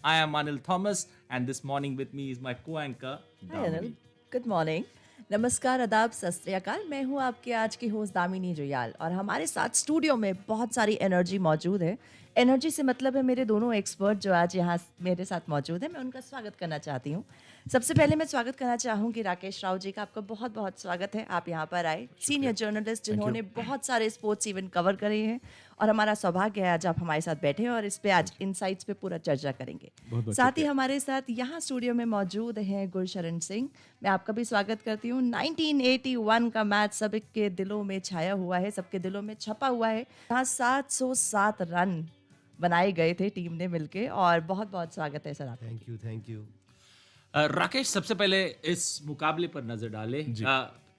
I am Anil Thomas, and this morning with me is my co-anchor, hi Anil, Damini. Good morning. नमस्कार, आदाब, सत श्री अकाल। मैं हूँ आपके आज की होस्ट दामिनी जुयाल और हमारे साथ स्टूडियो में बहुत सारी एनर्जी मौजूद है। एनर्जी से मतलब है मेरे दोनों एक्सपर्ट जो आज यहाँ मेरे साथ मौजूद है। मैं उनका स्वागत करना चाहती हूँ। सबसे पहले मैं स्वागत करना चाहूँगी राकेश राव जी का। आपका बहुत बहुत स्वागत है, आप यहाँ पर आए। सीनियर जर्नलिस्ट जिन्होंने बहुत सारे स्पोर्ट्स इवेंट कवर करे हैं और हमारा सौभाग्य है आज आप हमारे साथ बैठे हैं और इस पे आज इनसाइट्स पे पूरा चर्चा करेंगे। बहुत बहुत साथ ही हमारे साथ यहाँ स्टूडियो में मौजूद हैं गुरशरण सिंह। मैं आपका भी स्वागत करती हूँ। 1981 का मैच सबके दिलों में छाया हुआ है, सबके दिलों में छपा हुआ है। यहाँ 707 रन बनाए गए थे टीम ने मिलके और बहुत बहुत स्वागत है सर आपका। थैंक यू राकेश, सबसे पहले इस मुकाबले पर नजर डाले।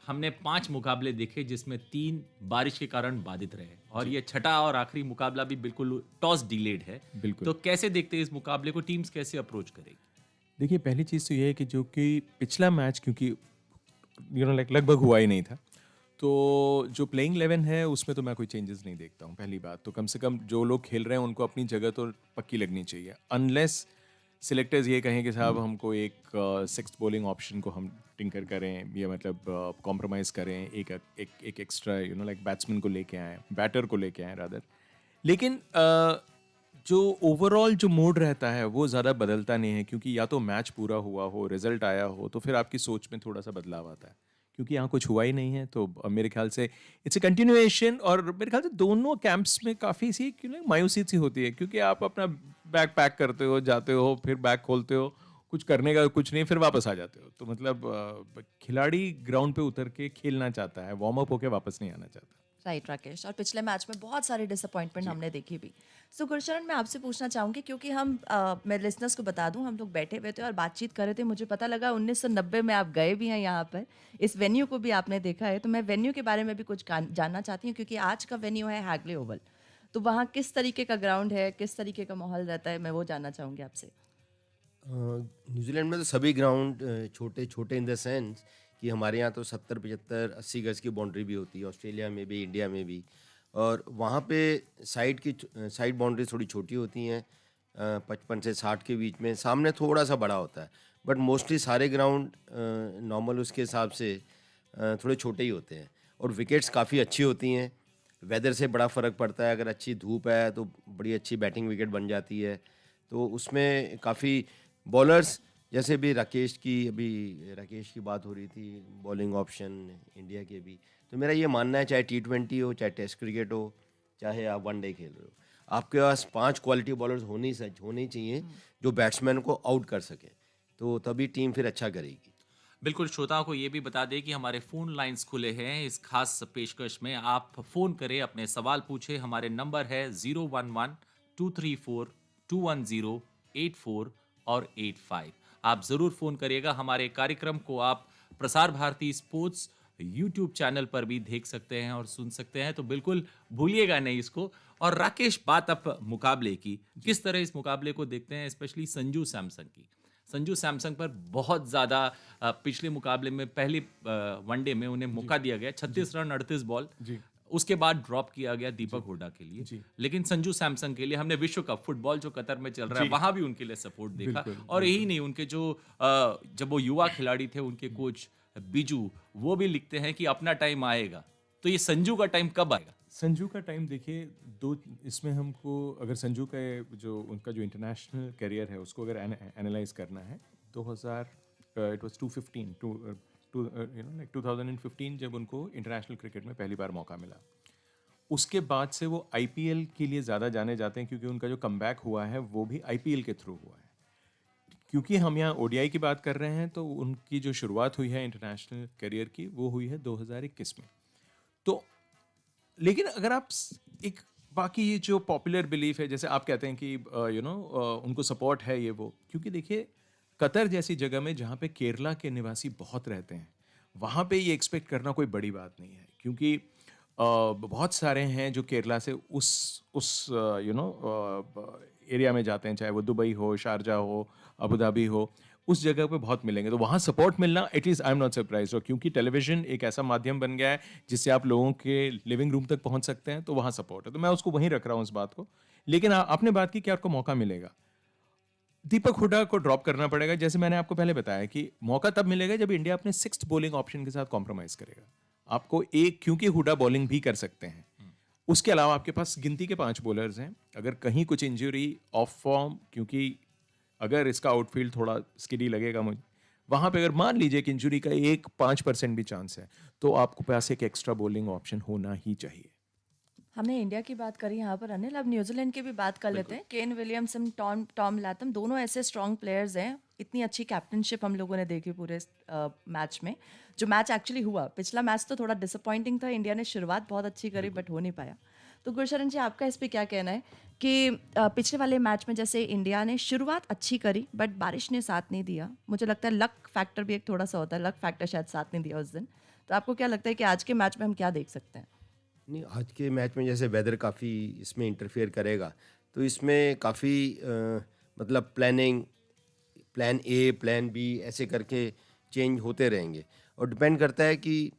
हमने 5 मुकाबले देखे जिसमें 3 बारिश के कारण बाधित रहे और ये छठा और आखिरी मुकाबला भी बिल्कुल टॉस डिलेड है। बिल्कुल। तो कैसे देखते हैं इस मुकाबले को, टीम्स कैसे अप्रोच करेगी? देखिए, पहली चीज़ तो ये है कि जो कि पिछला मैच क्योंकि लगभग हुआ ही नहीं था, तो जो प्लेइंग 11 है उसमें तो मैं कोई चेंजेस नहीं देखता हूँ। पहली बात तो कम से कम जो लोग खेल रहे हैं उनको अपनी जगह तो पक्की लगनी चाहिए, अनलेस सिलेक्टर्स ये कहें कि साहब हमको एक सिक्स्थ बॉलिंग ऑप्शन को हम टिंकर करें या मतलब कॉम्प्रोमाइज़ करें, एक एक्स्ट्रा बैट्समैन को लेके आएँ, बैटर को लेके आएँ रादर। लेकिन जो ओवरऑल जो मूड रहता है वो ज़्यादा बदलता नहीं है, क्योंकि या तो मैच पूरा हुआ हो, रिजल्ट आया हो, तो फिर आपकी सोच में थोड़ा सा बदलाव आता है। क्योंकि यहाँ कुछ हुआ ही नहीं है, तो मेरे ख्याल से इट्स ए कंटिन्यूएशन। और मेरे ख्याल से दोनों कैंप्स में काफ़ी सी मायूसी सी होती है, क्योंकि आप अपना बैग पैक करते हो, जाते हो, फिर बैग खोलते हो, कुछ करने का कुछ नहीं, फिर वापस आ जाते हो। तो मतलब खिलाड़ी ग्राउंड पे उतर के खेलना चाहता है, वार्म अप होके वापस नहीं आना चाहता। राइट राकेश, और पिछले मैच में बहुत सारे डिसअपॉइंटमेंट हमने देखी भी। सो गुरशरण, मैं आपसे पूछना चाहूँगी क्योंकि मैं लिसनर्स को बता दूं, हम लोग बैठे हुए थे और बातचीत कर रहे थे। मुझे पता लगा 1990 में आप गए भी हैं यहाँ पर, इस वेन्यू को भी आपने देखा है। तो मैं वेन्यू के बारे में भी कुछ जानना चाहती हूँ क्योंकि आज का वेन्यू है हैगले ओवल। तो वहाँ किस तरीके का ग्राउंड है, किस तरीके का माहौल रहता है, मैं वो जानना चाहूँगी आपसे। न्यूजीलैंड में तो सभी ग्राउंड छोटे छोटे इन द सेंस कि हमारे यहाँ तो 70-75-80 गज की बाउंड्री भी होती है, ऑस्ट्रेलिया में भी, इंडिया में भी। और वहाँ पे साइड बाउंड्री थोड़ी छोटी होती हैं, 55 से 60 के बीच में, सामने थोड़ा सा बड़ा होता है। बट मोस्टली सारे ग्राउंड नॉर्मल उसके हिसाब से थोड़े छोटे ही होते हैं और विकेट्स काफ़ी अच्छी होती हैं। वेदर से बड़ा फ़र्क पड़ता है, अगर अच्छी धूप है तो बड़ी अच्छी बैटिंग विकेट बन जाती है। तो उसमें काफ़ी बॉलर्स, जैसे भी राकेश की बात हो रही थी, बॉलिंग ऑप्शन इंडिया के भी, तो मेरा ये मानना है चाहे T20 हो, चाहे टेस्ट क्रिकेट हो, चाहे आप वनडे खेल रहे हो, आपके पास 5 क्वालिटी बॉलर्स होने ही चाहिए जो बैट्समैन को आउट कर सके, तो तभी टीम फिर अच्छा करेगी। बिल्कुल, श्रोताओं को ये भी बता दें कि हमारे फ़ोन लाइंस खुले हैं। इस खास पेशकश में आप फ़ोन करें, अपने सवाल पूछें। हमारे नंबर है 011-234-210-84 और 85। आप ज़रूर फ़ोन करिएगा। हमारे कार्यक्रम को आप Prasar Bharati sports YouTube channel पर भी देख सकते हैं और सुन सकते हैं, तो बिल्कुल भूलिएगा नहीं इसको। और राकेश, बात अब मुकाबले की, किस तरह इस मुकाबले को देखते हैं, स्पेशली संजू सैमसन की? संजू सैमसन पर बहुत ज़्यादा पिछले मुकाबले में पहले वनडे में उन्हें मौका दिया गया, 36 रन 38 बॉल, उसके बाद ड्रॉप किया गया दीपक हुड्डा के लिए। लेकिन संजू सैमसन के लिए हमने विश्व कप फुटबॉल जो कतर में चल रहा है वहां भी उनके लिए सपोर्ट देखा। और यही नहीं, उनके जो जब वो युवा खिलाड़ी थे, उनके कोच बीजू, वो भी लिखते हैं कि अपना टाइम आएगा। तो ये संजू का टाइम कब आएगा? संजू का टाइम देखिए, दो इसमें हमको अगर संजू का उनका जो इंटरनेशनल करियर है उसको अगर एनालाइज करना है, 2000 इट वाज 2015 जब उनको इंटरनेशनल क्रिकेट में पहली बार मौका मिला। उसके बाद से वो आईपीएल के लिए ज़्यादा जाने जाते हैं, क्योंकि उनका जो कमबैक हुआ है वो भी आईपीएल के थ्रू हुआ है। क्योंकि हम यहाँ ओडीआई की बात कर रहे हैं, तो उनकी जो शुरुआत हुई है इंटरनेशनल करियर की वो हुई है 2021 में। तो लेकिन अगर आप एक बाकी ये जो पॉपुलर बिलीफ है, जैसे आप कहते हैं कि उनको सपोर्ट है ये वो, क्योंकि देखिए कतर जैसी जगह में जहाँ पे केरला के निवासी बहुत रहते हैं, वहाँ पे ये एक्सपेक्ट करना कोई बड़ी बात नहीं है, क्योंकि बहुत सारे हैं जो केरला से उस एरिया में जाते हैं, चाहे वो दुबई हो, शारजा हो, अबू धाबी हो, उस जगह पे बहुत मिलेंगे। तो वहाँ सपोर्ट मिलना, at least I am not surprise, क्योंकि टेलीविजन एक ऐसा माध्यम बन गया है जिससे आप लोगों के लिविंग रूम तक पहुँच सकते हैं, तो वहाँ सपोर्ट है। तो मैं उसको वहीं रख रहा हूँ इस बात को। लेकिन आपने बात की कि आपको मौका मिलेगा, दीपक हुडा को ड्रॉप करना पड़ेगा। जैसे मैंने आपको पहले बताया कि मौका तब मिलेगा जब इंडिया अपने सिक्स्थ बॉलिंग ऑप्शन के साथ कॉम्प्रोमाइज करेगा। आपको एक, क्योंकि हुडा बॉलिंग भी कर सकते हैं, उसके अलावा आपके पास गिनती के 5 बॉलर्स हैं। अगर कहीं कुछ इंजरी, ऑफ फॉर्म, क्योंकि अगर इसका आउटफील्ड थोड़ा स्किडी लगेगा मुझे, वहां पे अगर मान लीजिए कि इंजरी का 1-5% भी चांस है, तो आपको पास एक एक्स्ट्रा बॉलिंग ऑप्शन होना ही चाहिए। हमने इंडिया की बात करी यहाँ पर अनिल, अब न्यूजीलैंड की भी बात कर लेते हैं। केन विलियमसन, टॉम लैथम, दोनों ऐसे स्ट्रॉन्ग प्लेयर्स हैं। इतनी अच्छी कैप्टनशिप हम लोगों ने देखी पूरे मैच में। जो मैच एक्चुअली हुआ, पिछला मैच तो थोड़ा डिसअपॉइंटिंग था, इंडिया ने शुरुआत बहुत अच्छी करी बट हो नहीं पाया। तो गुरशरण जी, आपका इस पे क्या कहना है कि पिछले वाले मैच में जैसे इंडिया ने शुरुआत अच्छी करी बट बारिश ने साथ नहीं दिया। मुझे लगता है लक फैक्टर भी एक थोड़ा सा होता है, लक फैक्टर शायद साथ नहीं दिया उस दिन। तो आपको क्या लगता है कि आज के मैच में हम क्या देख सकते हैं? नहीं, आज के मैच में जैसे वेदर काफ़ी इसमें इंटरफेयर करेगा, तो इसमें काफ़ी मतलब प्लान ए, प्लान बी ऐसे करके चेंज होते रहेंगे और डिपेंड करता है कि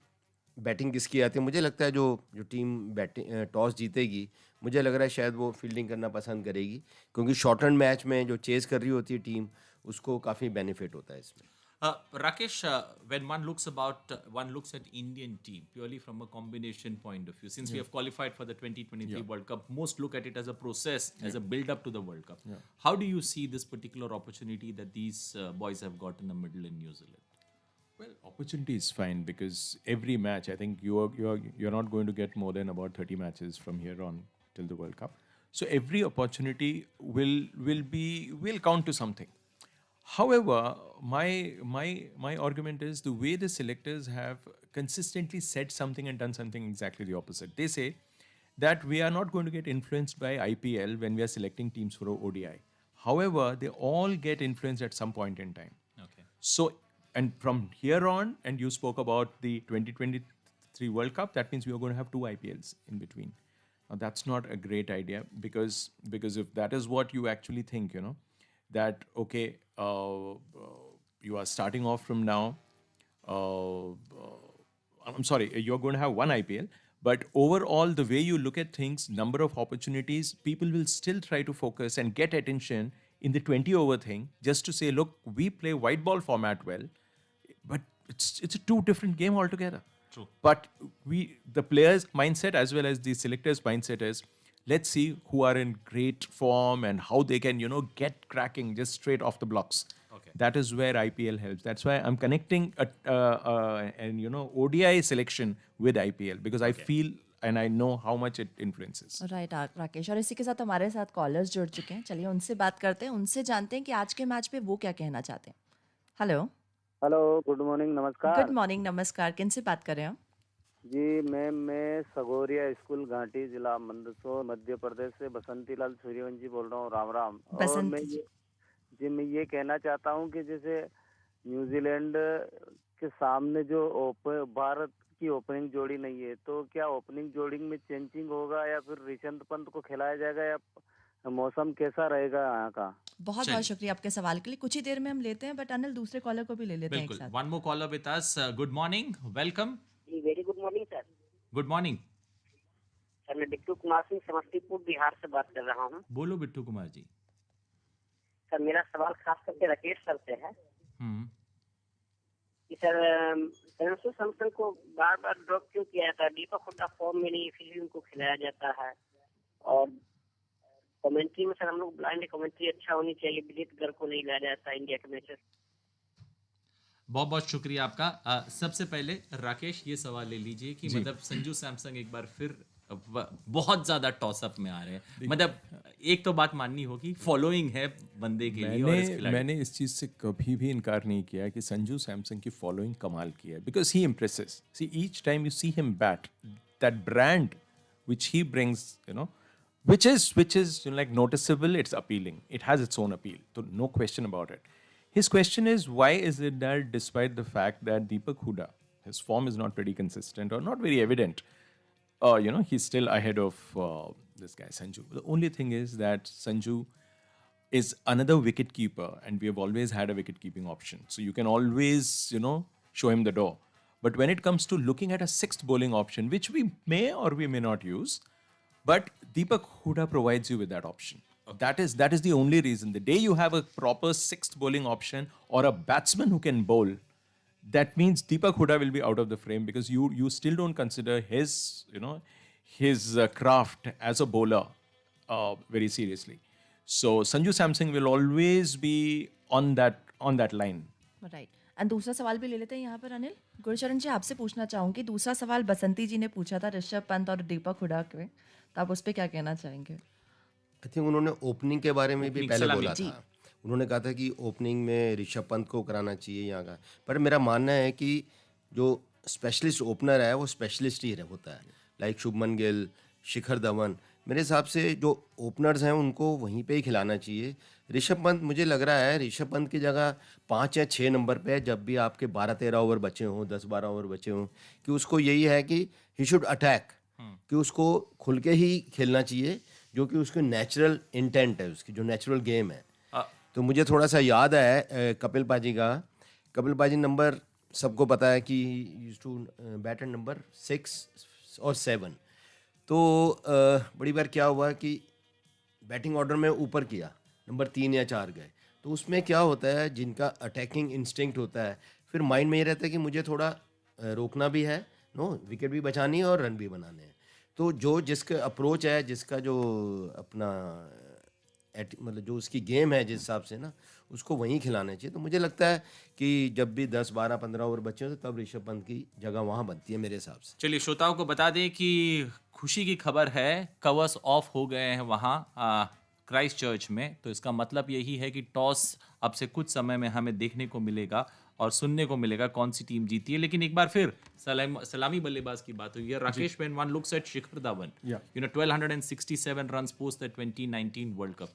बैटिंग किसकी आती है। मुझे लगता है जो जो टीम बैटिंग टॉस जीतेगी, मुझे लग रहा है शायद वो फील्डिंग करना पसंद करेगी, क्योंकि शॉर्टन मैच में जो चेस कर रही होती है टीम, उसको काफ़ी बेनिफिट होता है इसमें। Rakesh, when one looks at Indian team purely from a combination point of view, since we have qualified for the 2023 World Cup, most look at it as a process, as a build-up to the World Cup. How do you see this particular opportunity that these boys have got in the middle in New Zealand? Well, opportunity is fine because every match, I think you're not going to get more than about 30 matches from here on till the World Cup. So every opportunity will count to something. However, my argument is the way the selectors have consistently said something and done something exactly the opposite. They say that we are not going to get influenced by IPL when we are selecting teams for ODI. However, they all get influenced at some point in time. Okay. So, and from here on, and you spoke about the 2023 World Cup, that means we are going to have 2 IPLs in between. Now, that's not a great idea because if that is what you actually think, that okay, you are starting off from now. I'm sorry, you're going to have 1 IPL, but overall, the way you look at things, number of opportunities, people will still try to focus and get attention in the 20 over thing, just to say, look, we play white ball format well, but it's a 2 different game altogether. True. But the players' mindset as well as the selectors' mindset is, let's see who are in great form and how they can, get cracking just straight off the blocks. Okay. That is where IPL helps. That's why I'm connecting an ODI selection with IPL because I feel and I know how much it influences. Right Rakesh, और इसी के साथ हमारे साथ callers जुड़ चुके हैं। चलिए उनसे बात करते हैं, उनसे जानते हैं कि आज के मैच पे वो क्या कहना चाहते हैं। हेलो। हेलो, गुड मॉर्निंग, नमस्कार। गुड मॉर्निंग, नमस्कार। किन से बात कर रहे हैं आप? जी मैं सगोरिया स्कूल घाटी, जिला मंदसौर, मध्य प्रदेश से बसंतीलाल सूर्यवंशी बोल रहा हूँ। राम राम। और मैं ये कहना चाहता हूँ कि जैसे न्यूजीलैंड के सामने जो भारत की ओपनिंग जोड़ी नहीं है, तो क्या ओपनिंग जोड़ी में चेंजिंग होगा या फिर ऋषभ पंत को खिलाया जाएगा, या मौसम कैसा रहेगा यहाँ का? बहुत बहुत शुक्रिया आपके सवाल के लिए। कुछ ही देर में हम लेते हैं, बट अनिल दूसरे कॉलर को भी ले लेते हैं एक बिल्कुल। साथ। One more caller with us. Good morning. Welcome. जी, very good morning sir. Good morning. Sir, मैं बिट्टू कुमार सिंह समस्तीपुर बिहार से बात कर रहा हूँ। बोलो बिट्टू कुमार जी। सर, मेरा सवाल खास करके राकेश सर से है कि सर, संजू सैमसन को बार बार ड्रॉप क्यों किया जाता है? दीपक हुड्डा फॉर्म में नहीं, फिर भी उनको खिलाया जाता है। और कमेंट्री में सर हम लोग ब्लाइंड कमेंट्री अच्छा होनी चाहिए, विदित गर्ग को नहीं लाया जाता इंडिया के मैचेस। बहुत बहुत शुक्रिया आपका। सबसे पहले राकेश ये सवाल ले लीजिए कि मतलब संजू सैमसन एक बार फिर बहुत ज्यादा टॉसअप में आ रहे हैं। मतलब एक तो बात माननी होगी, फॉलोइंग है बंदे के लिए। और मैंने इस चीज से कभी भी इनकार नहीं किया कि संजू सैमसन की फॉलोइंग कमाल की है, because he impresses. See each time you see him bat, that brand which he brings, which is like noticeable, it's appealing, it has its own appeal, so no question about it. His question is, why is it that despite the fact that Deepak Huda, his form is not pretty consistent or not very evident, he's still ahead of this guy Sanju. The only thing is that Sanju is another wicket keeper, and we have always had a wicket keeping option, so you can always show him the door. But when it comes to looking at a 6th bowling option, which we may or we may not use, but Deepak Huda provides you with that option. That is the only reason. The day you have a proper sixth bowling option or a batsman who can bowl, that means Deepak Hooda will be out of the frame because you still don't consider his craft as a bowler very seriously. So Sanju Samson will always be on that line. Right and दूसरा सवाल भी ले लेते हैं यहाँ पर अनिल। गुरचरण जी, आपसे पूछना चाहूंगी, दूसरा सवाल बसंती जी ने पूछा था ऋषभ पंत और दीपक हुडा के, तो आप उस पर क्या कहना चाहेंगे? आई थिंक उन्होंने ओपनिंग के बारे में भी Opening, पहले सलामी। बोला था। उन्होंने कहा था कि ओपनिंग में ऋषभ पंत को कराना चाहिए यहाँ का, पर मेरा मानना है कि जो स्पेशलिस्ट ओपनर है वो स्पेशलिस्ट ही होता है, लाइक शुभमन गिल, शिखर धवन। मेरे हिसाब से जो ओपनर्स हैं उनको वहीं पे ही खिलाना चाहिए। ऋषभ पंत, मुझे लग रहा है ऋषभ पंत की जगह 5 या 6 नंबर पे है, जब भी आपके 12-13 ओवर बचे हों, 10-12 ओवर बचे हों, कि उसको यही है कि ही शुड अटैक, कि उसको खुल के ही खेलना चाहिए, जो कि उसकी नेचुरल इंटेंट है, उसकी जो नेचुरल गेम है। तो मुझे थोड़ा सा याद है कपिल पाजी का। कपिल पाजी नंबर सबको पता है कि used to bat at number 6 और 7। तो बड़ी बार क्या हुआ कि बैटिंग ऑर्डर में ऊपर किया, नंबर 3 या 4 गए, तो उसमें क्या होता है, जिनका अटैकिंग इंस्टिंक्ट होता है, फिर माइंड में ये रहता है कि मुझे थोड़ा रोकना भी है, विकेट भी बचानी है और रन भी बनाने हैं। तो जो जिसका अप्रोच है, जिसका जो अपना मतलब जो उसकी गेम है जिस हिसाब से ना, उसको वहीं खिलाना चाहिए। तो मुझे लगता है कि जब भी 10, 12, 15 ओवर बचे हो, तो तब ऋषभ पंत की जगह वहाँ बनती है मेरे हिसाब से। चलिए श्रोताओं को बता दें कि खुशी की खबर है, कवर्स ऑफ हो गए हैं वहाँ क्राइस्ट चर्च में। तो इसका मतलब यही है कि टॉस अब से कुछ समय में हमें देखने को मिलेगा और सुनने को मिलेगा कौन सी टीम जीती है। लेकिन एक बार फिर सलामी बल्लेबाज की बात हुई है। Rakesh, when one looks at Shikhar Dhawan, 1267 runs post the 2019 World Cup.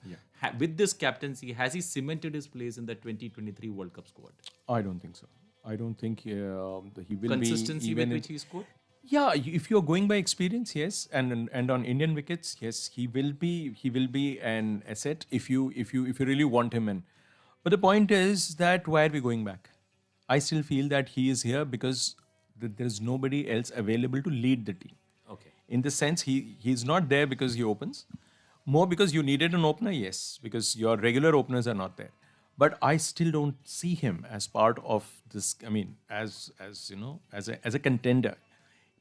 With this captaincy, has he cemented his place in the 2023 World Cup squad? I don't think so. I don't think he will Consistency be with even which he scored? Yeah, if you're going by experience, yes, and on Indian wickets, yes, he will be an asset if you really want him in. But the point is that why are we going back? I still feel that he is here because there is nobody else available to lead the team. Okay. In the sense, he's not there because he opens, more because you needed an opener, yes, because your regular openers are not there. But I still don't see him as part of this. I mean, as a contender,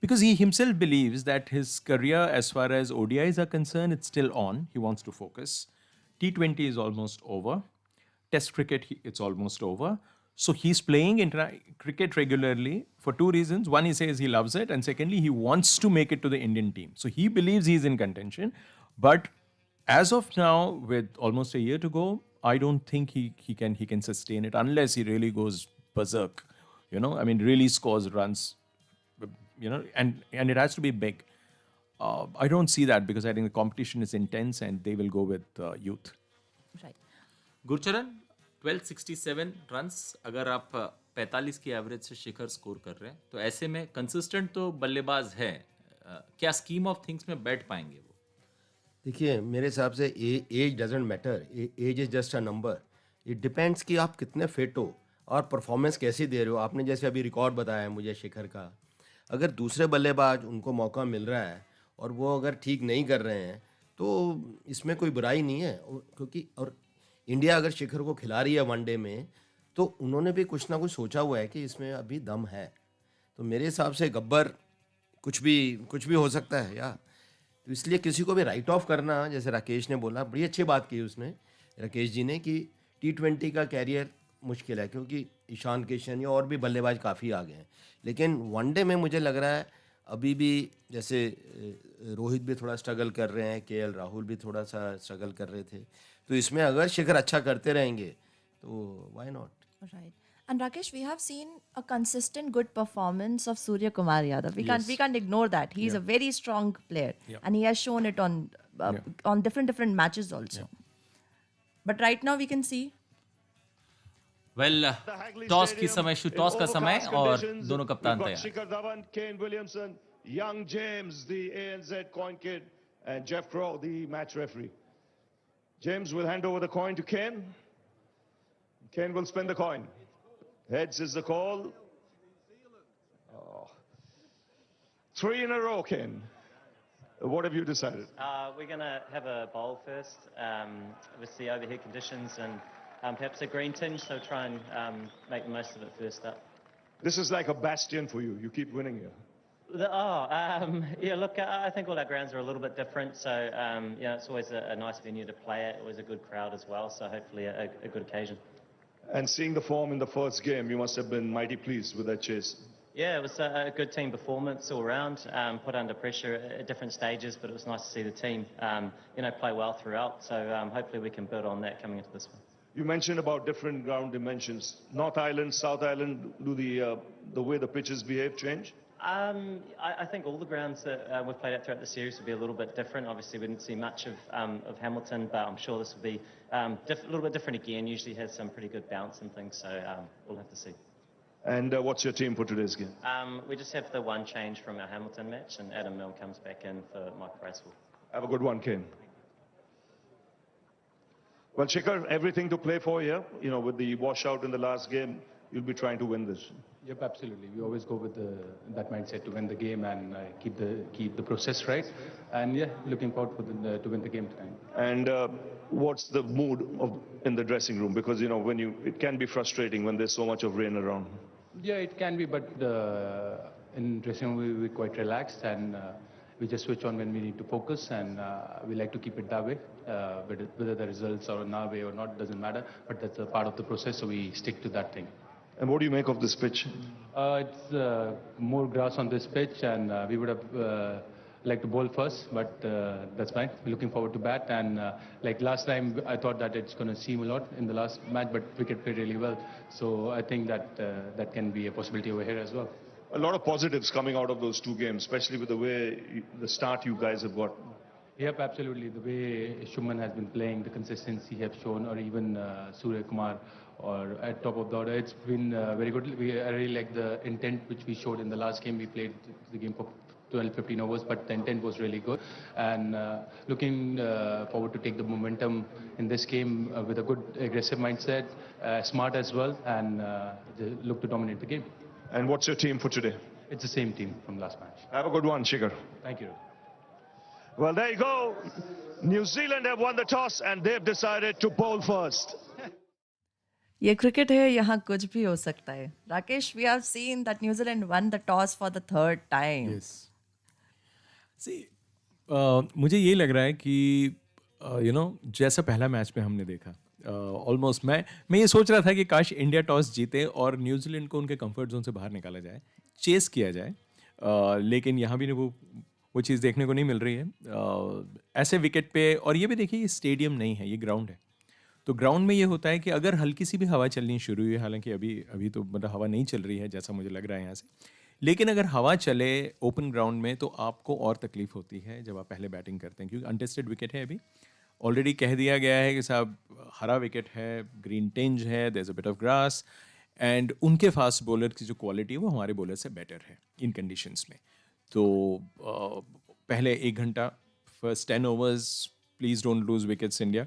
because he himself believes that his career, as far as ODIs are concerned, it's still on. He wants to focus. T20 is almost over. Test cricket, it's almost over. So he's playing cricket regularly for 2 reasons. One, he says he loves it, and secondly, he wants to make it to the Indian team. So he believes he's in contention. But as of now, with almost a year to go, I don't think he can sustain it unless he really goes berserk. I mean, really scores runs. And it has to be big. I don't see that because I think the competition is intense and they will go with youth. Right. Gurcharan, 1267 runs अगर आप 45 की average से शिखर score कर रहे हैं, तो ऐसे में कंसिस्टेंट तो बल्लेबाज है। क्या स्कीम ऑफ थिंग्स में बैठ पाएंगे वो? देखिए, मेरे हिसाब से age doesn't matter, age is just a number. It depends कि आप कितने फिट हो और परफॉर्मेंस कैसी दे रहे हो। आपने जैसे अभी रिकॉर्ड बताया है मुझे शिखर का, अगर दूसरे बल्लेबाज उनको मौका मिल रहा है और वो अगर ठीक नहीं कर रहे हैं, तो इसमें कोई बुराई नहीं है। क्योंकि और इंडिया अगर शिखर को खिला रही है वनडे में, तो उन्होंने भी कुछ ना कुछ सोचा हुआ है कि इसमें अभी दम है। तो मेरे हिसाब से गब्बर कुछ भी हो सकता है या। तो इसलिए किसी को भी राइट ऑफ करना, जैसे राकेश ने बोला, बड़ी अच्छी बात की उसने, राकेश जी ने, कि T20 का कैरियर मुश्किल है क्योंकि ईशान किशन या और भी बल्लेबाज काफ़ी आ गए हैं। लेकिन वनडे में मुझे लग रहा है अभी भी, जैसे रोहित भी थोड़ा स्ट्रगल कर रहे हैं, KL राहुल भी थोड़ा सा स्ट्रगल कर रहे थे, तो इसमें अगर शिखर अच्छा करते रहेंगे तो why not. Right. And Rakesh, we have seen a consistent good performance of Surya Kumar Yadav. We can't ignore that. He's a very strong player, and he has shown it on different matches also. But right now we can see. Well, toss का समय और दोनों कप्तान तैयार। Shikhar Dhawan, Kane Williamson, young James, the ANZ coin kid, and Jeff Crow, the match referee. James will hand over the coin to Kane. Kane will spin the coin. Heads is the call. 3 in a row, Kane. What have you decided? We're going to have a bowl first, with the overhead conditions, and perhaps a green tinge, so try and make the most of it first up. This is like a bastion for you. You keep winning here. Yeah, look, I think all our grounds are a little bit different, so it's always a nice venue to play at. Always a good crowd as well, so hopefully a good occasion. And seeing the form in the first game, you must have been mighty pleased with that chase. Yeah, it was a good team performance all round. Put under pressure at different stages, but it was nice to see the team, play well throughout. So hopefully we can build on that coming into this one. You mentioned about different ground dimensions. North Island, South Island, do the way the pitches behave change? I think all the grounds that we've played at throughout the series will be a little bit different. Obviously, we didn't see much of Hamilton, but I'm sure this will be a little bit different again. Usually has some pretty good bounce and things, so we'll have to see. And what's your team for today's game? We just have the one change from our Hamilton match, and Adam Milne comes back in for Mike Bracewell. Have a good one, Ken. Well, Shikhar, everything to play for here. With the washout in the last game, you'll be trying to win this. Yep, absolutely. We always go with that mindset to win the game and keep the process right. And yeah, looking forward to win the game tonight. And what's the mood in the dressing room? Because it can be frustrating when there's so much of rain around. Yeah, it can be, but in dressing room we're quite relaxed, and we just switch on when we need to focus, and we like to keep it that way. Whether the results are on our way or not doesn't matter, but that's a part of the process, so we stick to that thing. And what do you make of this pitch? It's more grass on this pitch, and we would have liked to bowl first, but that's fine. We're looking forward to bat, and like last time, I thought that it's going to seem a lot in the last match, but wicket played really well. So I think that that can be a possibility over here as well. A lot of positives coming out of those two games, especially with the way the start you guys have got. Yep, absolutely. The way Shubman has been playing, the consistency he has shown, or even Surya Kumar, or at top of the order, it's been very good. I really like the intent which we showed in the last game. We played the game for 12-15 overs, but the intent was really good. And looking forward to take the momentum in this game with a good aggressive mindset, smart as well, and look to dominate the game. And what's your team for today? It's the same team from last match. Have a good one, Shikhar. Thank you. Well, there you go. New Zealand have won the toss and they've decided to bowl first. ये cricket है, यहाँ कुछ भी हो सकता है. Rakesh, we have seen that New Zealand won the toss for the third time. Yes. See, मुझे ये लग रहा है कि जैसा पहला मैच में हमने देखा, ऑलमोस्ट मैं ये सोच रहा था कि काश इंडिया टॉस जीते और न्यूजीलैंड को उनके कंफर्ट जोन से बाहर निकाला जाए, चेस किया जाए, लेकिन यहाँ भी वो चीज़ देखने को नहीं मिल रही है. ऐसे विकेट पे, और ये भी देखिए, ये स्टेडियम नहीं है, ये ग्राउंड है. तो ग्राउंड में ये होता है कि अगर हल्की सी भी हवा चलनी शुरू हुई, हालांकि अभी तो मतलब हवा नहीं चल रही है जैसा मुझे लग रहा है यहाँ से, लेकिन अगर हवा चले ओपन ग्राउंड में तो आपको और तकलीफ होती है जब आप पहले बैटिंग करते हैं, क्योंकि अनटेस्टेड विकेट है. अभी ऑलरेडी कह दिया गया है कि साहब हरा विकेट है, ग्रीन टिंज है, there is a bit of grass, and उनके फास्ट बॉलर की जो क्वालिटी है वो हमारे बॉलर से बेटर है इन कंडीशंस में. तो पहले 1 घंटा, first 10 overs, please don't lose wickets India,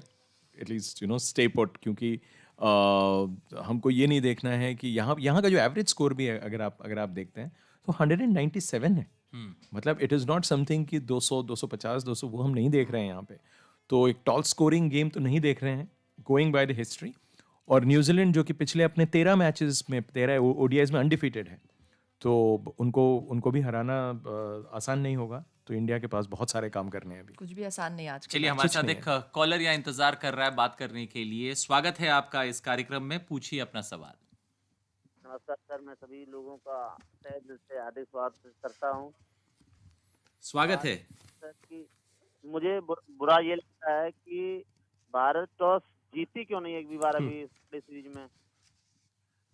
at least stay put, क्योंकि हमको ये नहीं देखना है कि यहाँ का जो एवरेज स्कोर भी है, अगर आप देखते हैं तो 197 है. मतलब इट इज़ नॉट समथिंग कि 200, 250, 200 वो हम नहीं देख रहे हैं यहाँ पे. तो एक टॉल स्कोरिंग गेम तो नहीं देख रहे हैं, गोइंग बाय द हिस्ट्री. और न्यूजीलैंड जो कि पिछले अपने 13 मैचेस में 13 ओडीआईज में अनडिफीटेड है, तो उनको भी हराना आसान नहीं होगा. तो इंडिया के पास बहुत सारे काम करने हैं अभी. कुछ भी आसान नहीं आज. चलिए, हमारे साथ एक कॉलर यहाँ इंतजार कर रहा है बात करने के लिए. स्वागत है आपका इस कार्यक्रम में, पूछिए अपना सवाल. नमस्कार सर, मैं सभी लोगों का तहे दिल से हार्दिक स्वागत करता हूँ. स्वागत है सर. कि मुझे बुरा ये लगता है कि भारत टॉस जीती क्यों नहीं एक भी बार अभी सीरीज में.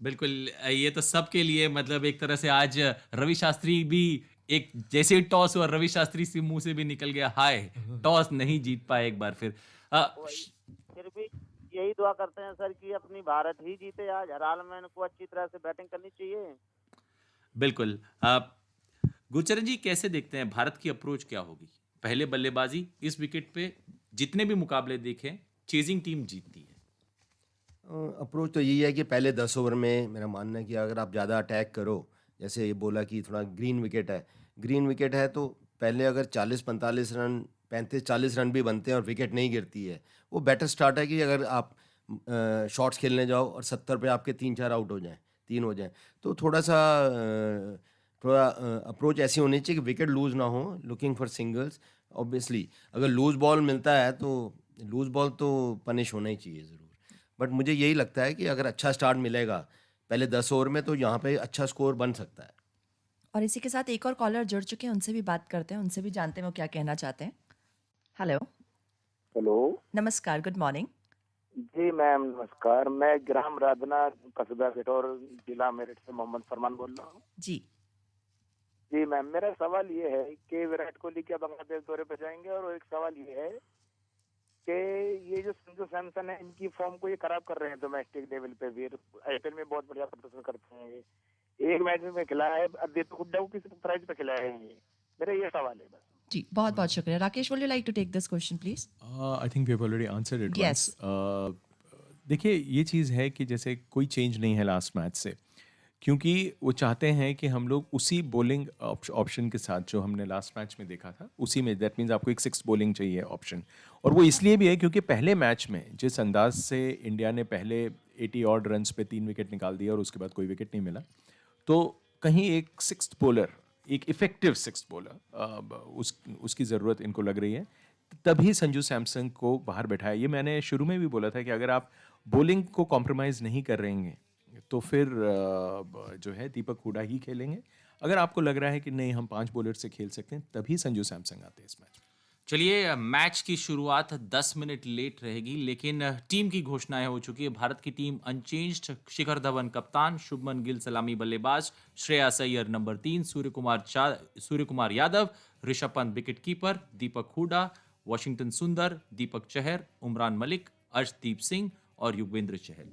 बिल्कुल, ये तो सबके लिए, मतलब एक तरह से आज रवि शास्त्री भी एक जैसे ही टॉस हुआ, रवि शास्त्री से मुंह से भी निकल गया, हाय टॉस नहीं जीत पाए एक बार फिर. फिर भी यही दुआ करते हैं सर कि अपनी भारत ही जीते आज. हर हाल में इनको अच्छी तरह से बैटिंग करनी चाहिए. बिल्कुल. गुरचरण जी, कैसे देखते हैं भारत की अप्रोच क्या होगी? पहले बल्लेबाजी, इस विकेट पे जितने भी मुकाबले देखें चेजिंग टीम जीतती है. अप्रोच तो यही है कि पहले 10 ओवर में मेरा मानना है कि अगर आप ज़्यादा अटैक करो, जैसे ये बोला कि थोड़ा ग्रीन विकेट है तो पहले अगर 40-45 रन 35-40 रन भी बनते हैं और विकेट नहीं गिरती है, वो बेटर स्टार्ट है कि अगर आप शॉट्स खेलने जाओ और 70 पे आपके 3-4 आउट हो जाएं, 3 हो जाएं, तो थोड़ा अप्रोच ऐसी होनी चाहिए कि विकेट लूज ना हो, लुकिंग फॉर सिंगल्स। ऑब्वियसली अगर लूज बॉल मिलता है तो लूज बॉल तो पनिश होना ही चाहिए ज़रूर, बट मुझे यही लगता है कि अगर अच्छा स्टार्ट मिलेगा पहले 10 ओवर में तो यहाँ पे अच्छा स्कोर बन सकता है। और इसी के साथ एक और कॉलर जुड़ चुके हैं, उनसे भी बात करते हैं, उनसे भी जानते हैं वो क्या कहना चाहते हैं। हेलो। हेलो नमस्कार, गुड मॉर्निंग। जी मैम, नमस्कार। मैं ग्राम राधना, कस्बा फिटौर, जिला मेरठ से मोहम्मद फरमान बोल रहा हूँ। जी। जी मैम, मेरा सवाल ये है कि विराट कोहली क्या बांग्लादेश दौरे पर जाएंगे, और एक सवाल ये है कि ये जो संजू सैमसन है, इनकी फॉर्म को ये खराब कर रहे हैं डोमेस्टिक लेवल पे भी। आईपीएल में बहुत बढ़िया प्रदर्शन करते हैं ये, एक मैच में खिलाया है, दीपक हुड्डा को किस प्राइस पे खिलाया है ये, मेरा ये सवाल है बस। जी, बहुत बहुत शुक्रिया। Rakesh, would you like to take this question please? I think we have already answered it Yes. Once. देखिए, ये चीज़ है कि जैसे कोई चेंज नहीं है लास्ट मैच से, क्योंकि वो चाहते हैं कि हम लोग उसी बॉलिंग ऑप्शन के साथ जो हमने लास्ट मैच में देखा था उसी में, दैट मीन्स आपको एक 6 बॉलिंग चाहिए ऑप्शन। और वो इसलिए भी है क्योंकि पहले मैच में जिस अंदाज से इंडिया ने पहले 80 ऑड रन्स पे 3 विकेट निकाल दिया और उसके बाद कोई विकेट नहीं मिला, तो कहीं एक 6th बॉलर, एक इफेक्टिव 6th बॉलर उसकी ज़रूरत इनको लग रही है। तभी संजू सैमसन को बाहर बैठाया। ये मैंने शुरू में भी बोला था कि अगर आप बॉलिंग को कॉम्प्रोमाइज़ नहीं कर रहेंगे तो फिर जो है दीपक हुडा ही खेलेंगे। अगर आपको लग रहा है कि नहीं हम 5 बॉलर से खेल सकते हैं, तभी संजू सैमसन आते हैं इस मैच में। चलिए, मैच की शुरुआत 10 मिनट लेट रहेगी, लेकिन टीम की घोषणाएं हो चुकी है। भारत की टीम अनचेंज्ड। शिखर धवन कप्तान, शुभमन गिल सलामी बल्लेबाज, Shreyas Iyer number 3, Surya Kumar Yadav, Rishabh Pant wicket keeper, दीपक हुडा, वॉशिंगटन सुंदर, दीपक चहर, उमरान मलिक, अर्शदीप सिंह और युगवेंद्र चहल।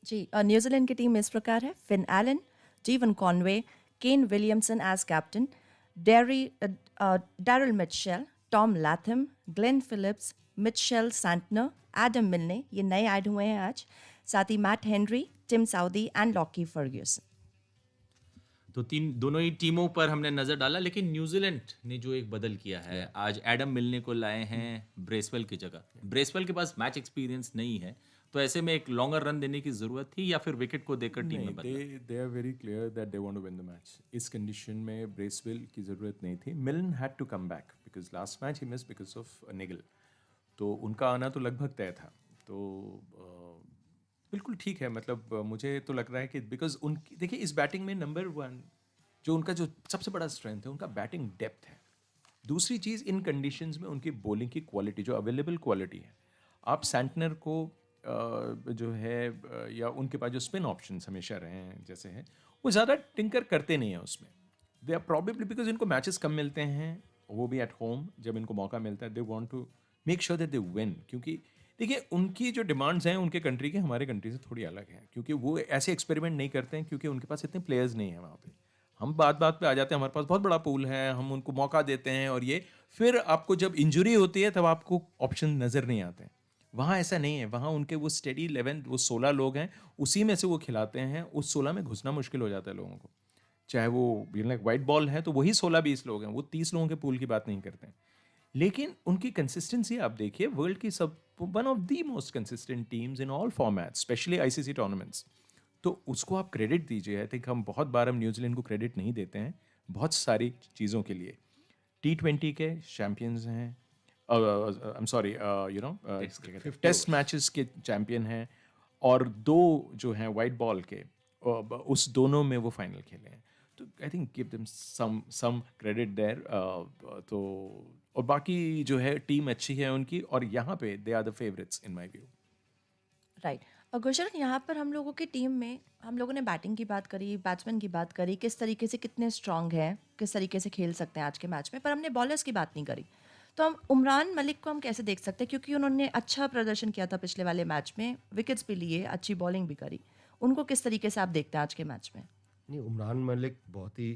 जी, न्यूजीलैंड की टीम इस प्रकार है: फिन एलन, जीवन Conway, Kane Williamson as captain, Daryl Mitchell, Tom Latham, Glenn Phillips, Mitchell Santner, Adam Milne, ये नए ऐड हुए हैं आज, साथ ही Matt Henry, Tim Southee and Lockie Ferguson. तो दोनों ही टीमों पर हमने नजर डाला, लेकिन न्यूजीलैंड ने जो एक बदल किया है, आज एडम मिलने को लाए हैं ब्रेसवेल की जगह। ब्रेसवेल के पास मैच एक्सपीरियंस नहीं है, तो ऐसे में एक लॉन्गर रन देने की जरूरत थी या फिर विकेट को देकर टीम ने बदला? They are very clear that they want to win the match. इस कंडीशन में ब्रेसवेल की ज़रूरत नहीं थी। Milne had to come back because last match ही मिस बिकॉज ऑफ निगल, तो उनका आना तो लगभग तय था। तो बिल्कुल ठीक है, मतलब मुझे तो लग रहा है कि बिकॉज उनकी, देखिए इस बैटिंग में नंबर 1 जो उनका जो सबसे बड़ा स्ट्रेंथ है उनका बैटिंग डेप्थ है। दूसरी चीज़, इन कंडीशंस में उनकी बॉलिंग की क्वालिटी, जो अवेलेबल क्वालिटी है, आप सैंटनर को जो है या उनके पास जो स्पिन ऑप्शंस हमेशा रहे हैं जैसे है, वो ज़्यादा टिंकर करते नहीं हैं उसमें। दे आर प्रॉबेबली बिकॉज इनको मैचेस कम मिलते हैं, वो भी एट होम, जब इनको मौका मिलता है they want to make sure that they win. क्योंकि देखिए उनकी जो डिमांड्स हैं उनके कंट्री के हमारे कंट्री से थोड़ी अलग हैं, क्योंकि वो ऐसे एक्सपेरिमेंट नहीं करते हैं, क्योंकि उनके पास इतने प्लेयर्स नहीं हैं वहाँ पे। हम बात बात पे आ जाते हैं, हमारे पास बहुत बड़ा पूल है, हम उनको मौका देते हैं, और ये फिर आपको जब इंजरी होती है तब आपको ऑप्शन नज़र नहीं आते हैं। वहाँ ऐसा नहीं है, वहाँ उनके वो स्टेडी 11, वो 16 लोग हैं, उसी में से वो खिलाते हैं। उस 16 में घुसना मुश्किल हो जाता है लोगों को, चाहे वो लाइक वाइट बॉल है तो वही 16-20 लोग हैं, वो 30 लोगों के पूल की बात नहीं करते हैं। लेकिन उनकी कंसिस्टेंसी आप देखिए, वर्ल्ड की सब one of the most consistent teams in all formats, specially ICC tournaments, तो उसको आप क्रेडिट दीजिए। आई थिंक हम बहुत बार हम न्यूजीलैंड को क्रेडिट नहीं देते हैं बहुत सारी चीज़ों के लिए। T20 के चैम्पियंस हैं, I am sorry test matches के चैम्पियन हैं, और 2 जो हैं वाइट बॉल के, उस दोनों में वो फाइनल खेले हैं। तो I think give them some credit there. तो और बाकी जो है टीम अच्छी है उनकी, और यहाँ पे they are the favourites in my view. Right. और गुरशरण, यहाँ पर हम लोगों की टीम में हम लोगों ने बैटिंग की बात करी, बैट्समैन की बात करी, किस तरीके से कितने स्ट्रांग हैं, किस तरीके से खेल सकते हैं आज के मैच में, पर हमने बॉलर्स की बात नहीं करी। तो हम उमरान मलिक को हम कैसे देख सकते हैं, क्योंकि उन्होंने अच्छा प्रदर्शन किया था पिछले वाले मैच में, विकेट्स भी लिए, अच्छी बॉलिंग भी करी। उनको किस तरीके से आप देखते हैं आज के मैच में? नहीं, उमरान मलिक बहुत ही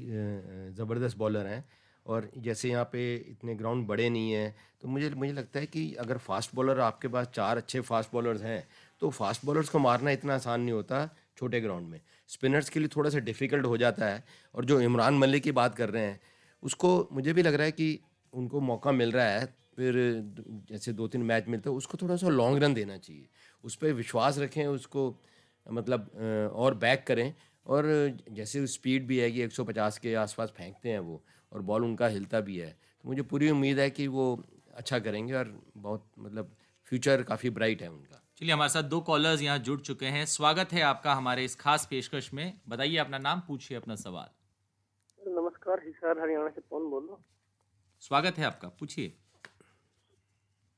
ज़बरदस्त बॉलर हैं, और जैसे यहाँ पे इतने ग्राउंड बड़े नहीं हैं, तो मुझे लगता है कि अगर फास्ट बॉलर आपके पास 4 अच्छे फास्ट बॉलर्स हैं, तो फास्ट बॉलर्स को मारना इतना आसान नहीं होता छोटे ग्राउंड में। स्पिनर्स के लिए थोड़ा सा डिफ़िकल्ट हो जाता है। और जो इमरान मलिक की बात कर रहे हैं, उसको मुझे भी लग रहा है कि उनको मौका मिल रहा है, फिर जैसे 2-3 मैच मिलते हैं, उसको थोड़ा सा लॉन्ग रन देना चाहिए, उस पर विश्वास रखें, उसको मतलब और बैक करें। और जैसे स्पीड भी है कि 150 के आसपास फेंकते हैं वो, और बॉल उनका हिलता भी है, तो मुझे पूरी उम्मीद है कि वो अच्छा करेंगे और बहुत मतलब फ्यूचर काफ़ी ब्राइट है उनका। चलिए, हमारे साथ 2 कॉलर्स यहाँ जुड़ चुके हैं। स्वागत है आपका हमारे इस खास पेशकश में। बताइए अपना नाम, पूछिए अपना सवाल। नमस्कार, हिसार हरियाणा से कौन बोल रहा हूँ? स्वागत है आपका, पूछिए।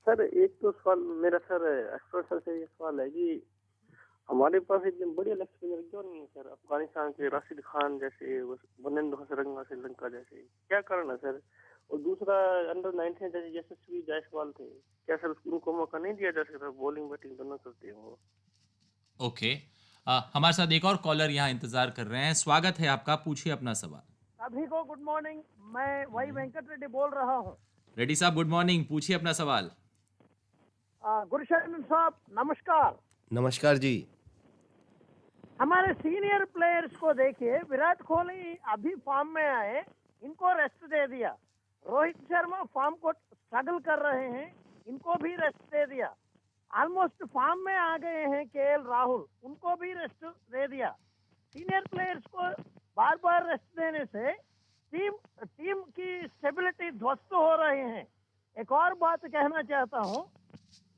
सर एक तो सवाल मेरा सर एक्सपर्ट सर से ये सवाल है कि हमारे पास इतने बढ़िया लेग स्पिनर क्यों नहीं है सर? अफगानिस्तान के राशिद खान जैसे, वनेंद्र हसरंगा श्रीलंका जैसे, क्या कारण है सर? और दूसरा अंडर 19 जैसे यशस्वी जायसवाल थे, क्या सर उनको मौका नहीं दिया जा सकता? बॉलिंग बैटिंग दोनों करते हैं वो। ओके, हमारे साथ एक और कॉलर यहाँ इंतजार कर रहे हैं। स्वागत है आपका, पूछिए अपना सवाल। सभी को गुड मॉर्निंग, मैं वही वेंकट रेड्डी बोल रहा हूँ। रेड्डी साहब गुड मॉर्निंग, पूछिए अपना सवाल। गुरशरण साहब नमस्कार। नमस्कार जी। हमारे सीनियर प्लेयर्स को देखिए, विराट कोहली अभी फॉर्म में आए, इनको रेस्ट दे दिया। रोहित शर्मा फॉर्म को स्ट्रगल कर रहे हैं, इनको भी रेस्ट दे दिया। ऑलमोस्ट फॉर्म में आ गए हैं केएल राहुल, उनको भी रेस्ट दे दिया। सीनियर प्लेयर्स को बार बार रेस्ट देने से टीम की स्टेबिलिटी ध्वस्त हो रही है। एक और बात कहना चाहता हूँ,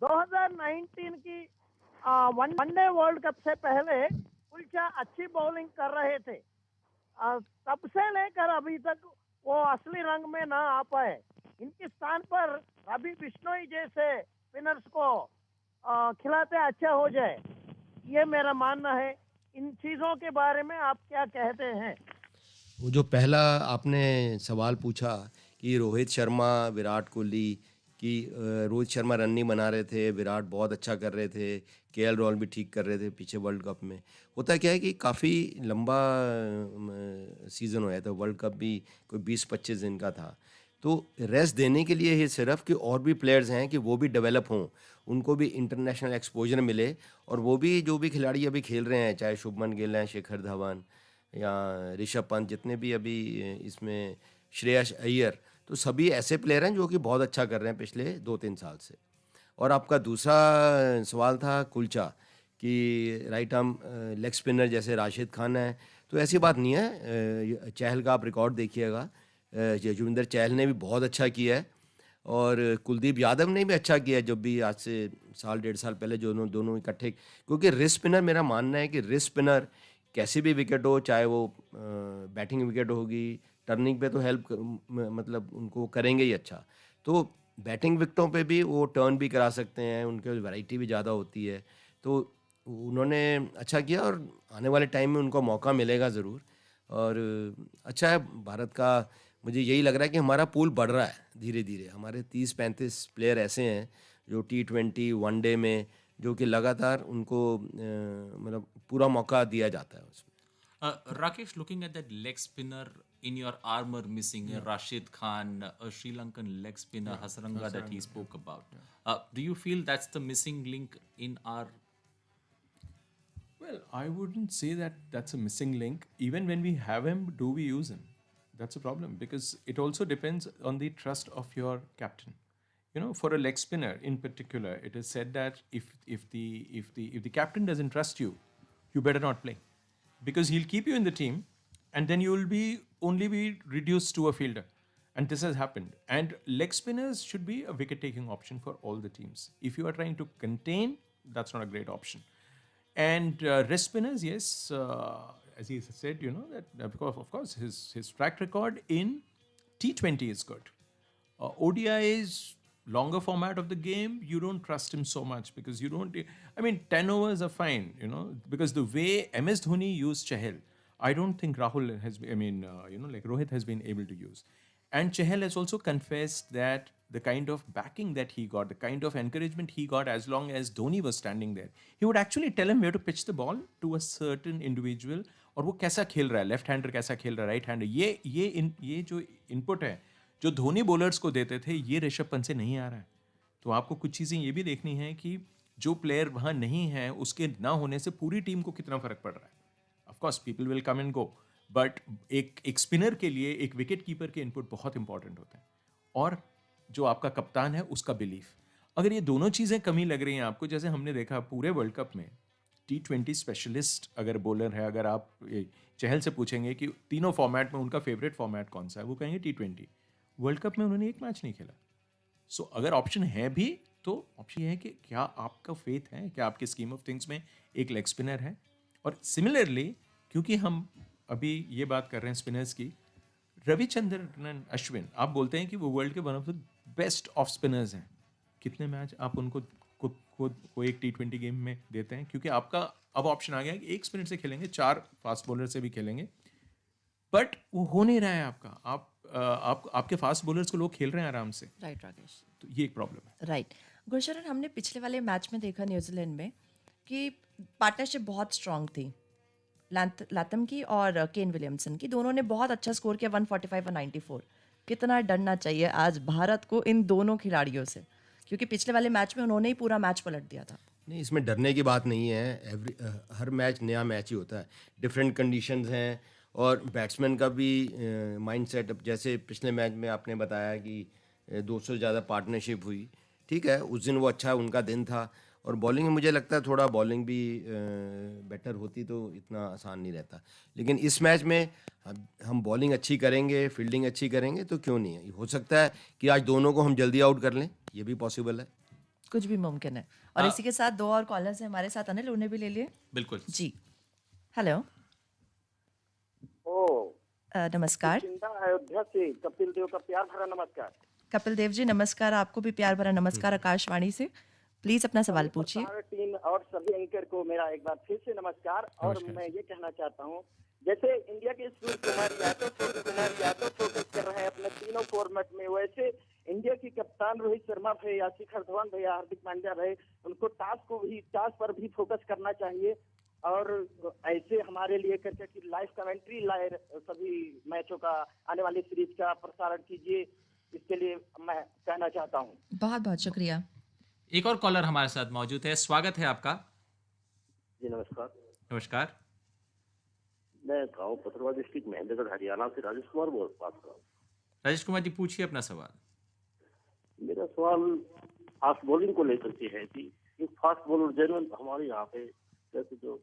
2019 की वनडे वर्ल्ड कप से पहले कुलचा अच्छी बॉलिंग कर रहे थे, तब से लेकर अभी तक वो असली रंग में ना आ पाए। इनके स्थान पर रवि बिश्नोई जैसे स्पिनर्स को खिलाते अच्छा हो जाए, ये मेरा मानना है। इन चीज़ों के बारे में आप क्या कहते हैं? वो जो पहला आपने सवाल पूछा कि रोहित शर्मा, विराट कोहली कि रोहित शर्मा रन नहीं बना रहे थे, विराट बहुत अच्छा कर रहे थे, केएल राहुल भी ठीक कर रहे थे पीछे वर्ल्ड कप में। होता क्या है कि काफ़ी लंबा सीज़न हो गया था, वर्ल्ड कप भी कोई 20-25 दिन का था, तो रेस्ट देने के लिए ही सिर्फ कि और भी प्लेयर्स हैं कि वो भी डेवलप हों, उनको भी इंटरनेशनल एक्सपोजर मिले, और वो भी जो भी खिलाड़ी अभी खेल रहे हैं, चाहे शुभमन गिल हैं, शिखर धवन या ऋषभ पंत, जितने भी अभी इसमें श्रेयस अय्यर, तो सभी ऐसे प्लेयर हैं जो कि बहुत अच्छा कर रहे हैं पिछले 2-3 साल से। और आपका दूसरा सवाल था कुलचा कि राइट आर्म लेग स्पिनर जैसे राशिद खान है, तो ऐसी बात नहीं है। चहल का आप रिकॉर्ड देखिएगा, युजवेंद्र चहल ने भी बहुत अच्छा किया है, और कुलदीप यादव ने भी अच्छा किया है, जब भी आज से 1.5 साल पहले जो दोनों इकट्ठे, क्योंकि रिस्ट स्पिनर, मेरा मानना है कि रिस्ट स्पिनर कैसी भी विकेट हो, चाहे वो बैटिंग विकेट होगी, टर्निंग पे तो हेल्प मतलब उनको करेंगे ही अच्छा, तो बैटिंग विकेटों पे भी वो टर्न भी करा सकते हैं, उनके वैरायटी भी ज़्यादा होती है, तो उन्होंने अच्छा किया, और आने वाले टाइम में उनको मौका मिलेगा ज़रूर। और अच्छा है भारत का, मुझे यही लग रहा है कि हमारा पूल बढ़ रहा है धीरे धीरे। हमारे 30-35 प्लेयर ऐसे हैं जो T20 वनडे में जो कि लगातार उनको मतलब पूरा मौका दिया जाता है उसमें। Rakesh, looking at that leg spinner in your armor missing, Rashid Khan, a Sri Lankan leg spinner, Hasaranga, that he spoke about. Do you feel that's the missing link in our... Well, I wouldn't say that that's a missing link. Even when we have him, do we use him? That's a problem, because it also depends on the trust of your captain. You know, for a leg spinner in particular, it is said that if the captain doesn't trust you, you better not play, because he'll keep you in the team, and then you'll only be reduced to a fielder. And this has happened. And leg spinners should be a wicket-taking option for all the teams. If you are trying to contain, that's not a great option. And wrist spinners, yes, as he said, you know, that because of course his track record in T20 is good. ODI is longer format of the game. You don't trust him so much, because you don't. I mean, 10 overs are fine, you know, because the way MS Dhoni used Chahal, I don't think Rahul has. Like Rohit has been able to use. And Chahal has also confessed that the kind of backing that he got, the kind of encouragement he got, as long as Dhoni was standing there, he would actually tell him where to pitch the ball to a certain individual, और वो कैसा खेल रहा है, left hander कैसा खेल रहा है, राइट हैंडर, ये जो इनपुट है जो धोनी बॉलर्स को देते थे, ये ऋषभ पंत से नहीं आ रहा है। तो आपको कुछ चीज़ें ये भी देखनी है कि जो प्लेयर वहाँ नहीं है, उसके ना होने से पूरी टीम को कितना फर्क पड़ रहा है। Of course people will come and go, but एक स्पिनर के लिए एक विकेट कीपर के इनपुट बहुत इंपॉर्टेंट होते हैं। और जो आपका कप्तान है उसका बिलीफ। अगर ये दोनों चीज़ें कमी लग रही हैं आपको, जैसे हमने देखा पूरे वर्ल्ड कप में T20 स्पेशलिस्ट अगर बॉलर है, अगर आप चहल से पूछेंगे कि तीनों फॉर्मेट में उनका फेवरेट फॉर्मेट कौन सा है, वो कहेंगे T20। वर्ल्ड कप में उन्होंने एक मैच नहीं खेला। सो अगर ऑप्शन है भी तो ऑप्शन ये है कि क्या आपका फेथ है, क्या आपके स्कीम ऑफ थिंग्स में एक लेग स्पिनर है। और सिमिलरली क्योंकि हम अभी ये बात कर रहे हैं स्पिनर्स की, रविचंद्रन अश्विन आप बोलते हैं कि वो वर्ल्ड के one of the best off spinners हैं। कितने मैच आप उनको को एक T20 गेम में देते हैं? क्योंकि आपका अब ऑप्शन आ गया है कि एक स्पिनर से खेलेंगे, 4 फास्ट बॉलर से भी खेलेंगे, बट वो हो नहीं रहा है आपका। आपके फास्ट बॉलर्स को लोग खेल रहे हैं आराम से। राइट राकेश, तो ये एक प्रॉब्लम है। राइट गुरशरण, हमने पिछले वाले मैच में देखा न्यूजीलैंड में कि पार्टनरशिप बहुत स्ट्रांग थी लाथम की और केन विलियमसन की। दोनों ने बहुत अच्छा स्कोर किया 145 और 94। कितना डरना चाहिए आज भारत को इन दोनों खिलाड़ियों से, क्योंकि पिछले वाले मैच में उन्होंने ही पूरा मैच पलट दिया था। नहीं, इसमें डरने की बात नहीं है। हर मैच नया मैच ही होता है, डिफरेंट कंडीशंस हैं और बैट्समैन का भी माइंड सेट। जैसे पिछले मैच में आपने बताया कि 200 से ज़्यादा पार्टनरशिप हुई, ठीक है, उस दिन वो अच्छा उनका दिन था। और बॉलिंग में मुझे लगता है थोड़ा बॉलिंग भी बेटर होती तो इतना आसान नहीं रहता। लेकिन इस मैच में हम बॉलिंग अच्छी करेंगे, फील्डिंग अच्छी करेंगे तो क्यों नहीं है। हो सकता है कि आज दोनों को हम जल्दी आउट कर लें, ये भी पॉसिबल है। कुछ भी मुमकिन है। और इसी के साथ 2 और कॉलर्स हैं हमारे साथ। अनिल, उन्हें भी ले लिए। बिल्कुल जी, हेलो। नमस्कार। अयोध्या से कपिल देव का प्यार भरा नमस्कार। कपिल देव जी नमस्कार, आपको भी प्यार भरा नमस्कार आकाशवाणी से। प्लीज अपना सवाल पूछिए। टीम और सभी एंकर को मेरा एक बार फिर से नमस्कार। और मैं ये कहना चाहता हूँ, जैसे इंडिया के सूर्य कुमार यादव फोकस कर रहे हैं अपने तीनों फॉर्मेट में, वैसे इंडिया की कप्तान रोहित शर्मा भैया या शिखर धवन भैया, हार्दिक पांड्या भैया, उनको टास्क पर भी फोकस करना चाहिए। और ऐसे हमारे लिए करके कि लाइव कमेंट्री सभी मैचों का, आने वाली सीरीज का प्रसारण कीजिए, इसके लिए मैं कहना चाहता हूँ। बहुत बहुत शुक्रिया। एक और कॉलर हमारे साथ मौजूद है, स्वागत है आपका। जी नमस्कार। नमस्कार। मैं गाँव पथरवा डिस्ट्रिक्ट महेंद्रगढ़ हरियाणा से राजेश कुमार बात कर रहा हूँ। राजेश कुमार जी पूछिए अपना सवाल। मेरा सवाल फास्ट बॉलिंग को लेकर के है कि एक फास्ट बॉलर जेन्युइन हमारे यहाँ पे जैसे जो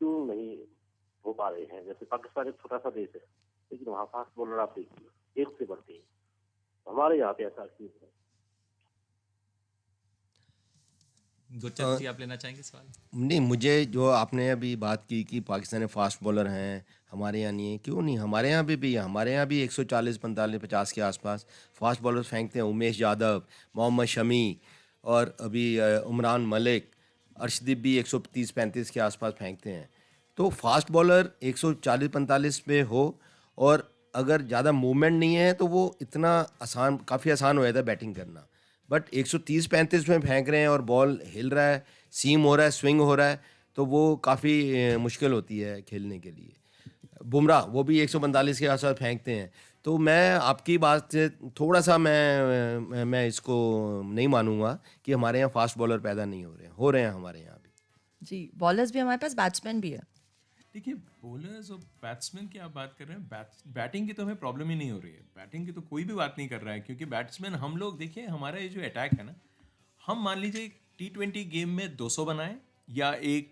क्यों नहीं हो पा रहे हैं। जैसे पाकिस्तान एक छोटा सा देश है, लेकिन वहाँ फास्ट बॉलर आप देखिए एक से बढ़ते हैं, हमारे यहाँ पे ऐसा क्यों है? गुरचंद जी आप लेना चाहेंगे सवाल? नहीं, मुझे जो आपने अभी बात की कि पाकिस्तानी फास्ट बॉलर हैं, हमारे यहाँ नहीं है, क्यों नहीं, हमारे यहाँ भी हमारे यहाँ भी 140, 45, 50 के आसपास फास्ट बॉलर फेंकते हैं। उमेश यादव, मोहम्मद शमी और अभी उमरान मलिक, अर्शदीप भी 130-35 के आसपास फेंकते हैं। तो फास्ट बॉलर 140-45 पे हो और अगर ज़्यादा मूवमेंट नहीं है तो वो इतना काफ़ी आसान हो जाता है बैटिंग करना। बट 130-35 में फेंक रहे हैं और बॉल हिल रहा है, सीम हो रहा है, स्विंग हो रहा है, तो वो काफ़ी मुश्किल होती है खेलने के लिए। बुमराह वो भी 145 के आसपास फेंकते हैं। तो मैं आपकी बात से थोड़ा सा मैं इसको नहीं मानूंगा कि हमारे यहाँ फास्ट बॉलर पैदा नहीं हो रहे हैं हमारे यहाँ भी। जी, बॉलर्स भी हमारे पास, बैट्समैन भी है। देखिए, बॉलर्स और बैट्समैन की आप बात कर रहे हैं, बैटिंग की तो हमें प्रॉब्लम ही नहीं हो रही है। बैटिंग की तो कोई भी बात नहीं कर रहा है, क्योंकि बैट्समैन हम लोग देखिए, हमारा ये जो अटैक है ना, हम मान लीजिए T20 गेम में 200 बनाए या एक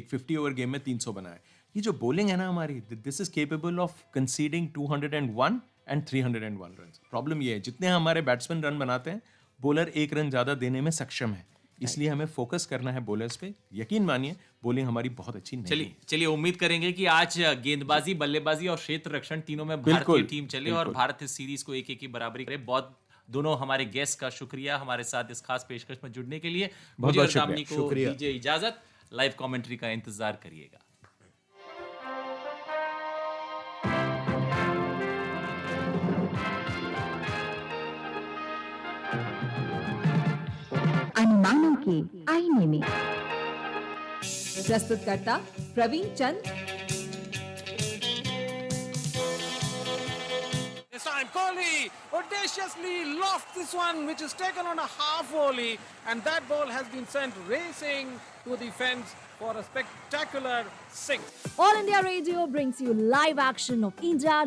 50 ओवर गेम में 300 बनाए। ये जो बॉलिंग है ना हमारी, this is capable of conceding 201 and 301 run. Problem ये है, जितने हमारे बैट्समैन रन बनाते हैं, बॉलर 1 रन ज़्यादा देने में सक्षम है। इसलिए हमें फोकस करना है बॉलर्स पे। यकीन मानिए बॉलिंग हमारी बहुत अच्छी नहीं है। चलिए उम्मीद करेंगे कि आज गेंदबाजी, बल्लेबाजी और क्षेत्र रक्षण तीनों में भारतीय टीम चले और भारत इस सीरीज को 1-1 की बराबरी करे। बहुत दोनों हमारे गेस्ट का शुक्रिया हमारे साथ इस खास पेशकश में जुड़ने के लिए। मुझे और दामिनी को दीजिए इजाजत। लाइव कमेंट्री का इंतजार करिएगा। अनुमानों के आईने में प्रस्तुतकर्ता प्रवीण चंद। This time Kohli audaciously lost this one, which is taken on a half volley, and that ball has been sent racing to the fence for a spectacular 6. All India Radio brings you live action of India